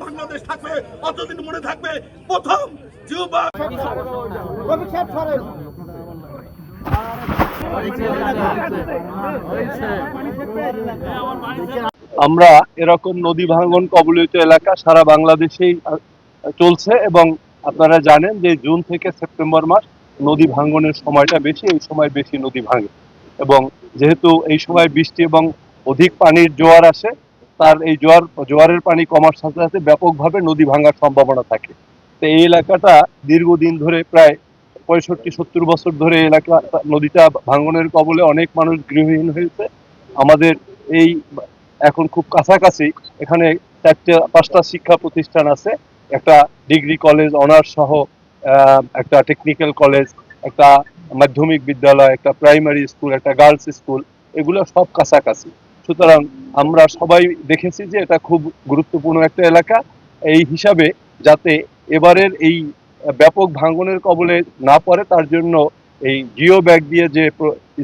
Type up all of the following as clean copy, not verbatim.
বাংলাদেশ থাকবে অতদিন মনে থাকবে প্রথম যুবক। আমরা এরকম নদী ভাঙন কবলিত এলাকা সারা বাংলাদেশেই চলছে এবং আপনারা জানেন যে জুন থেকে সেপ্টেম্বর মাস নদী ভাঙনের সময়টা বেশি, এই সময় বেশি নদী ভাঙে এবং যেহেতু এই সময় বৃষ্টি এবং অধিক পানির জোয়ার আসে, তার এই জোয়ারের পানি কমার সাথে সাথে ব্যাপকভাবে নদী ভাঙার সম্ভাবনা থাকে। তো এই এলাকাটা দীর্ঘদিন ধরে প্রায় 65-70 বছর ধরে এলাকা নদীটা ভাঙনের কবলে অনেক মানুষ গৃহহীন হয়েছে। আমাদের এই এখন খুব কাছাকাছি এখানে 4-5টা শিক্ষা প্রতিষ্ঠান আছে, একটা ডিগ্রি কলেজ অনার্স সহ একটা টেকনিক্যাল কলেজ, একটা মাধ্যমিক বিদ্যালয়, একটা প্রাইমারি স্কুল, একটা গার্লস স্কুল, এগুলো সব কাছাকাছি। সুতরাং আমরা সবাই দেখেছি যে এটা খুব গুরুত্বপূর্ণ একটা এলাকা। এই হিসাবে যাতে এবারের এই ব্যাপক ভাঙনের কবলে না পড়ে তার জন্য এই জিও ব্যাগ দিয়ে যে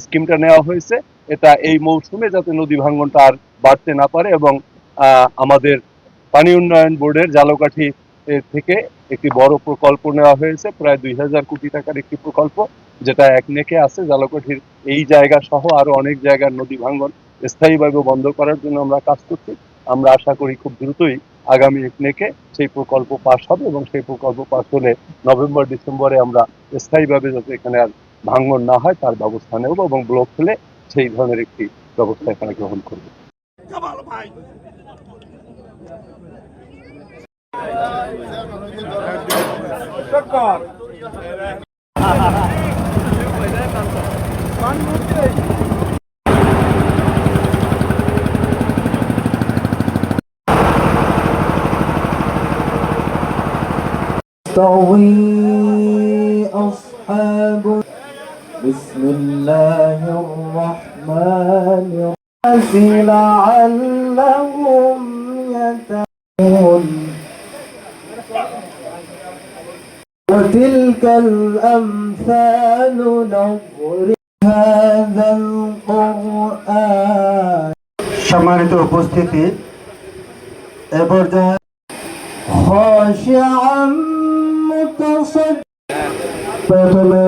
স্কিমটা নেওয়া হয়েছে, এটা এই মৌসুমে যাতে নদী ভাঙনটা আর বাড়তে না পারে এবং আমাদের পানি উন্নয়ন বোর্ডের ঝালকাঠি থেকে একটি বড় প্রকল্প নেওয়া হয়েছে, প্রায় 2000 কোটি টাকার একটি প্রকল্প, যেটা একনেকে আছে। ঝালকাঠির এই জায়গা সহ আরো অনেক জায়গার নদী ভাঙন স্থায়ীভাবে বন্ধ করার জন্য আমরা কাজ করছি। আমরা আশা করি খুব দ্রুতই আগামী একনেকে সেই প্রকল্প পাস হবে এবং সেই প্রকল্প পাস হলে নভেম্বর-ডিসেম্বরে আমরা স্থায়ীভাবে যাতে এখানে আর ভাঙন না হয় তার ব্যবস্থা নেব এবং ব্লক খুলে সেই ধরনের একটি ব্যবস্থা এখানে গ্রহণ করব। أصحاب بسم الله الرحمن الرحيم لعلهم يتقون وتلك الأمثال نضرب هذا القرآن সম্মানিত উপস্থিতি এ পর্যায়ে خاشعا متصدعا প্রথমে